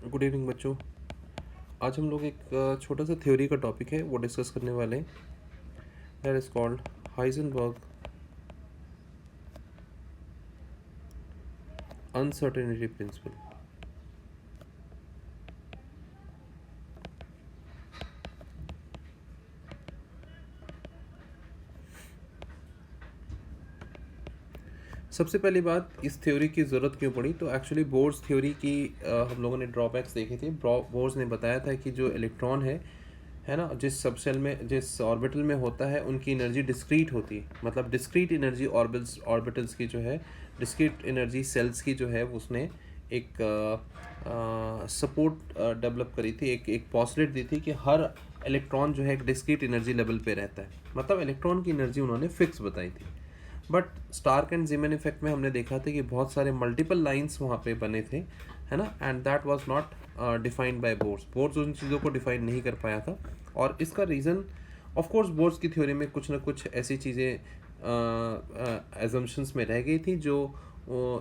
Good evening बच्चों। आज हम लोग एक छोटा सा थ्योरी का टॉपिक है वो डिस्कस करने वाले हैं। That is called Heisenberg uncertainty principle. सबसे पहली बात, इस थ्योरी की ज़रूरत क्यों पड़ी? तो एक्चुअली बोर्स थ्योरी की हम लोगों ने ड्रॉबैक्स देखे थे। बोर्स ने बताया था कि जो इलेक्ट्रॉन है ना, जिस सबसेल में जिस ऑर्बिटल में होता है उनकी एनर्जी डिस्क्रीट होती है। मतलब डिस्क्रीट एनर्जी ऑर्बिटल्स की जो है, डिस्क्रीट एनर्जी सेल्स की जो है उसने एक सपोर्ट डेवलप करी थी, एक पॉस्टुलेट दी थी कि हर इलेक्ट्रॉन जो है एक डिस्क्रीट एनर्जी लेवल पे रहता है। मतलब इलेक्ट्रॉन की एनर्जी उन्होंने फिक्स बताई थी। But Stark and Zeeman effect में हमने देखा था कि बहुत सारे मल्टीपल लाइंस वहाँ पे बने थे, है ना, and that was not defined by Bohr's उन चीज़ों को डिफाइन नहीं कर पाया था। और इसका रीज़न ऑफ कोर्स बोर्स की थ्योरी में कुछ ना कुछ ऐसी चीज़ें एजम्पशंस में रह गई थी जो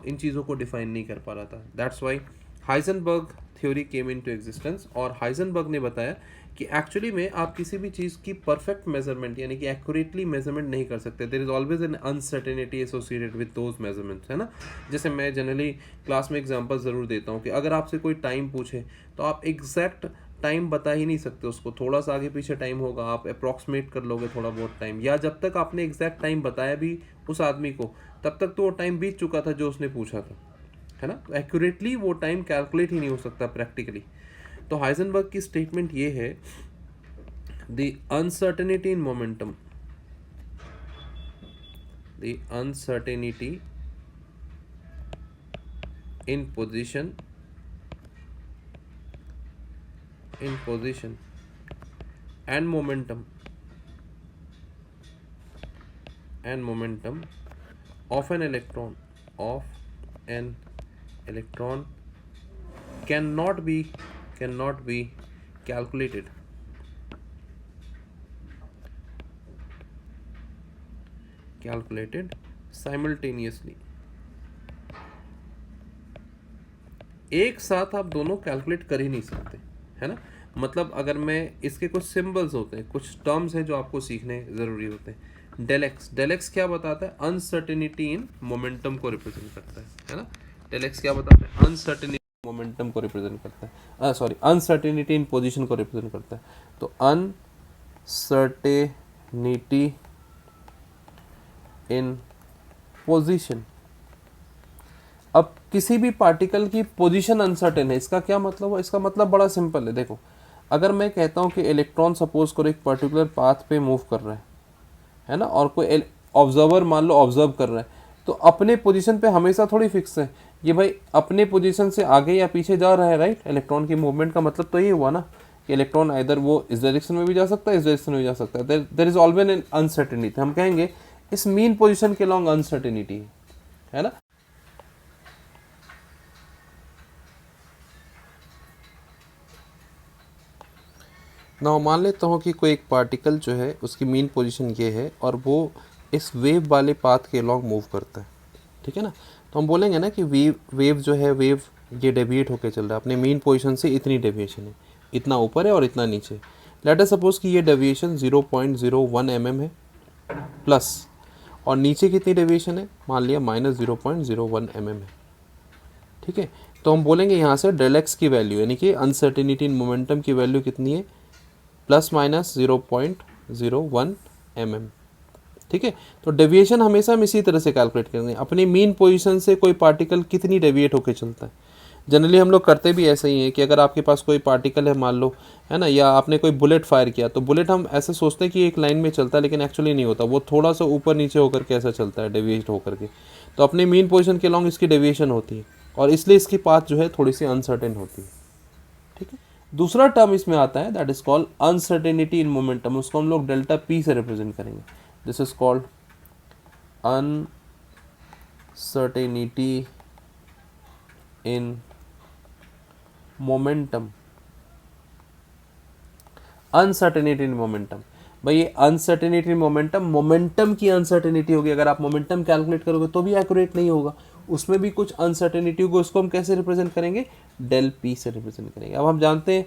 इन चीज़ों को डिफाइन नहीं कर पा रहा था। That's why Heisenberg theory came into existence. और हाइजेनबर्ग ने बताया कि एक्चुअली में आप किसी भी चीज़ की परफेक्ट मेजरमेंट यानी कि एक्यूरेटली मेजरमेंट नहीं कर सकते। There is always an uncertainty associated with those measurements, है ना। जैसे मैं जनरली क्लास में एग्जांपल ज़रूर देता हूँ कि अगर आपसे कोई टाइम पूछे तो आप एग्जैक्ट टाइम बता ही नहीं सकते उसको, थोड़ा सा आगे पीछे टाइम होगा, आप अप्रॉक्सीमेट कर लोगे थोड़ा बहुत टाइम, या जब तक आपने एग्जैक्ट टाइम बताया भी उस आदमी को तब तक तो वो टाइम बीत चुका था जो उसने पूछा था, है ना। तो एक्यूरेटली वो टाइम कैलकुलेट ही नहीं हो सकता प्रैक्टिकली। तो हाइजेनबर्ग की स्टेटमेंट ये है, the uncertainty in momentum, the uncertainty in position and momentum of an electron cannot be calculated simultaneously। एक साथ आप दोनों कैलकुलेट कर ही नहीं सकते, है ना। मतलब अगर मैं इसके कुछ सिंबल्स होते हैं, कुछ टर्म्स हैं जो आपको सीखने ज़रूरी होते हैं। डेलेक्स क्या बताता है? अनसर्टेनिटी इन मोमेंटम को रिप्रेजेंट करता है ना। डेलेक्स क्या बताता है? अनसर्टेनिटी मोमेंटम को रिप्रेजेंट करता है, सॉरी, अनसर्टेनिटी इन पोजीशन को रिप्रेजेंट करता है। तो अनसर्टेनिटी इन पोजीशन। अब किसी भी पार्टिकल की पोजीशन अनसर्टेन है, इसका क्या मतलब है? इसका मतलब बड़ा सिंपल है। देखो, अगर मैं कहता हूँ कि इलेक्ट्रॉन सपोज करो एक पर्टिकुलर पाथ पे मूव कर रहा है ना, और कोई ऑब्जर्वर मान लो ऑब्जर्व कर रहा है, तो अपने पोजीशन पे हमेशा थोड़ी फिक्स है ये भाई, अपने पोजीशन से आगे या पीछे जा रहा है, राइट। इलेक्ट्रॉन की मूवमेंट का मतलब तो ये हुआ ना कि इलेक्ट्रॉन इधर वो इस डायरेक्शन में भी जा सकता है, इस डायरेक्शन में भी जा सकता है। There is always an uncertainty. हम कहेंगे इस मीन पोजीशन के लॉन्ग अनसर्टेनिटी है ना। ना मान लेता हूँ कि कोई एक पार्टिकल जो है उसकी मीन पोजीशन ये है और वो इस वेव वाले पाथ के अलॉन्ग मूव करता है, ठीक है ना। तो हम बोलेंगे ना कि वेव जो है, वेव ये डेविएट होकर चल रहा है अपने मीन पोजीशन से, इतनी डेविएशन है, इतना ऊपर है और इतना नीचे। लेट अस सपोज कि ये डेविएशन 0.01 mm है प्लस, और नीचे कितनी डेविएशन है, मान लिया -0.01 mm है, ठीक है। तो हम बोलेंगे यहाँ से डेल एक्स की वैल्यू यानी कि अनसर्टेनिटी इन मोमेंटम की वैल्यू कितनी है, ±0.01 mm, ठीक है। तो डेविएशन हमेशा हम इसी तरह से कैलकुलेट करेंगे, अपनी मीन पोजीशन से कोई पार्टिकल कितनी डेविएट होकर चलता है। जनरली हम लोग करते भी ऐसे ही हैं कि अगर आपके पास कोई पार्टिकल है मान लो, है ना, या आपने कोई बुलेट फायर किया, तो बुलेट हम ऐसे सोचते हैं कि एक लाइन में चलता है, लेकिन एक्चुअली नहीं होता, वो थोड़ा सा ऊपर नीचे होकर के ऐसा चलता है, डेविएट होकर के। तो अपनी मीन पोजीशन के लॉन्ग इसकी डेविएशन होती है और इसलिए इसकी पाथ जो है थोड़ी सी अनसर्टेन होती है, ठीक है। दूसरा टर्म इसमें आता है that is called uncertainty in momentum, उसको हम लोग डेल्टा पी से रिप्रेजेंट करेंगे। This is called uncertainty in momentum. Uncertainty in momentum, भाई ये अनसर्टेनिटी इन मोमेंटम, मोमेंटम की अनसर्टेनिटी होगी। अगर आप मोमेंटम कैलकुलेट करोगे तो भी एक्यूरेट नहीं होगा, उसमें भी कुछ अनसर्टेनिटी को, उसको हम कैसे रिप्रेजेंट करेंगे, डेल पी से रिप्रेजेंट करेंगे। अब हम जानते हैं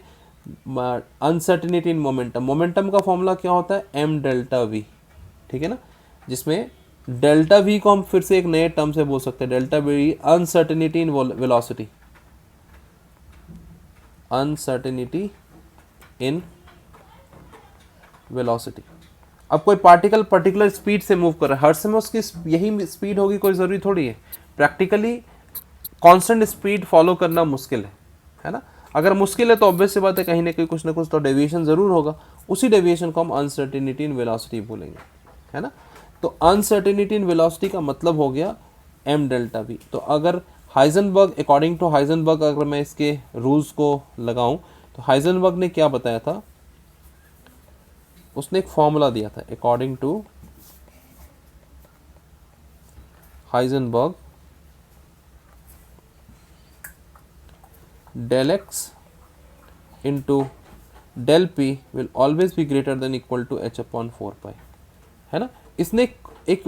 अनसर्टेनिटी इन मोमेंटम, मोमेंटम का फॉर्मूला क्या होता है, एम डेल्टा वी, ठीक है ना, जिसमें डेल्टा वी को हम फिर से एक नए टर्म से बोल सकते हैं, delta we uncertainty in velocity, uncertainty in velocity. अब कोई पार्टिकल पर्टिकुलर स्पीड से मूव कर रहा है, हर समय उसकी यही स्पीड होगी कोई ज़रूरी थोड़ी है, प्रैक्टिकली कांस्टेंट स्पीड फॉलो करना मुश्किल है ना। अगर मुश्किल है तो ऑब्वियस सी बात है कहीं ना कुछ तो डेविएशन ज़रूर होगा, उसी डेविएशन को हम अनसर्टेनिटी इन वेलोसिटी बोलेंगे, है ना। तो अनसर्टेनिटी इन वेलोसिटी का मतलब हो गया एम डेल्टा वी। तो अगर हाइजेनबर्ग, अकॉर्डिंग टू हाइजेनबर्ग अगर मैं इसके रूल्स को लगाऊं, तो हाइजेनबर्ग ने क्या बताया था, उसने एक फॉर्मूला दिया था, according to Heisenberg del x into del p will always be greater than equal to h upon 4 pi, है ना। इसने एक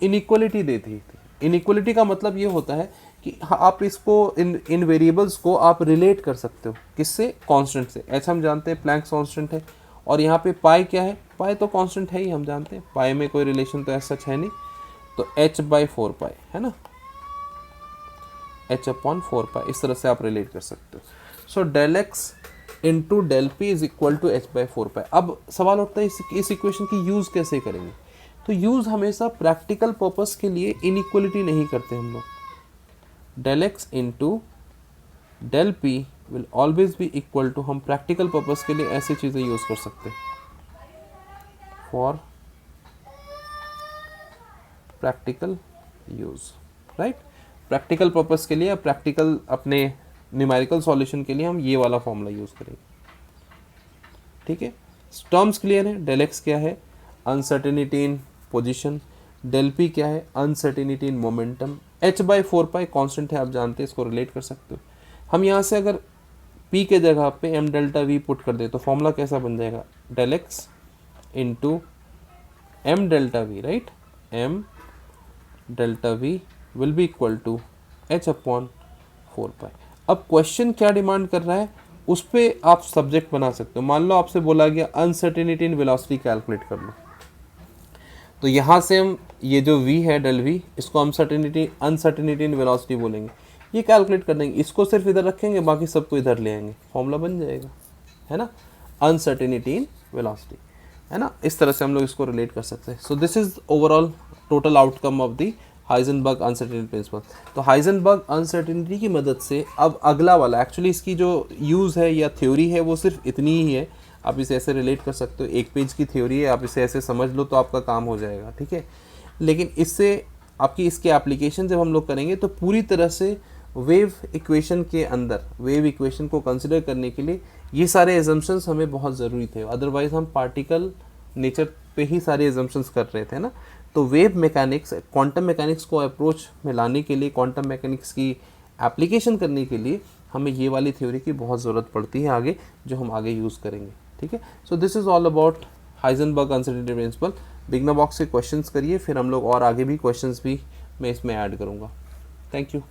इनइक्वलिटी दी थी। इनइक्वलिटी का मतलब ये होता है कि आप इसको इन वेरिएबल्स को आप रिलेट कर सकते हो, किससे, कांस्टेंट से। h हम जानते हैं प्लैंक्स कांस्टेंट है, और यहाँ पे पाई क्या है, पाई तो कांस्टेंट है ही, हम जानते हैं पाई में कोई रिलेशन तो ऐसा सच है नहीं, तो h/4 पाई, है ना, h/4 पाई, इस तरह से आप रिलेट कर सकते हो। So del X into del P is equal to h/4 pi. अब सवाल उठता है इस इक्वेशन की यूज़ कैसे करेंगे, तो यूज़ हमेशा प्रैक्टिकल पर्पस के लिए इनइक्वलिटी नहीं करते हम लोग। Del X into del P will always be equal to, हम प्रैक्टिकल पर्पस के लिए ऐसी चीज़ें यूज़ कर सकते हैं, for practical use, right. Practical purpose के लिए, प्रैक्टिकल अपने न्यूमेरिकल सॉल्यूशन के लिए हम ये वाला फॉर्मूला यूज़ करेंगे, ठीक है। टर्म्स क्लियर है, डेल एक्स क्या है, uncertainty in position, del P क्या है, uncertainty in momentum, h/4 pi constant है, आप जानते हैं, इसको रिलेट कर सकते हो। हम यहाँ से अगर p के जगह पे m डेल्टा v पुट कर दे तो फॉर्मूला कैसा बन जाएगा, del X into m delta v, right, m delta v will be equal to h/4 pi. अब क्वेश्चन क्या डिमांड कर रहा है, उस पर आप सब्जेक्ट बना सकते हो। मान लो आपसे बोला गया अनसर्टेनिटी इन वेलोसिटी कैलकुलेट कर लो, तो यहाँ से हम ये जो v है डेल v, इसको अनसर्टेनिटी इन वेलोसिटी बोलेंगे, ये कैलकुलेट कर देंगे, इसको सिर्फ इधर रखेंगे, बाकी सबको इधर ले आएंगे, फॉर्मूला बन जाएगा, है ना, अनसर्टेनिटी इन वेलोसिटी, है ना। इस तरह से हम लोग इसको रिलेट कर सकते हैं। So this is overall total outcome of the Heisenberg uncertainty principle. तो हाइजेनबर्ग अनसर्टेनिटी की मदद से अब अगला वाला, एक्चुअली इसकी जो यूज़ है या थ्योरी है वो सिर्फ इतनी ही है, आप इसे ऐसे रिलेट कर सकते हो, एक पेज की थ्योरी है, आप इसे ऐसे समझ लो तो आपका काम हो जाएगा, ठीक है। लेकिन इससे आपकी इसके एप्लीकेशन जब हम लोग करेंगे तो पूरी तरह से वेव इक्वेशन के अंदर, वेव इक्वेशन को कंसिडर करने के लिए ये सारे एजम्पशंस हमें बहुत ज़रूरी थे, अदरवाइज हम पार्टिकल नेचर पे ही सारे एजम्पशंस कर रहे थे ना। तो वेव मैकेनिक्स, क्वांटम मैकेनिक्स को अप्रोच में लाने के लिए, क्वांटम मैकेनिक्स की एप्लीकेशन करने के लिए हमें ये वाली थ्योरी की बहुत ज़रूरत पड़ती है आगे, जो हम आगे यूज़ करेंगे, ठीक है। So this is all about Heisenberg uncertainty principle. Beginner box से क्वेश्चंस करिए, फिर हम लोग और आगे भी क्वेश्चंस भी मैं इसमें ऐड करूँगा। Thank you.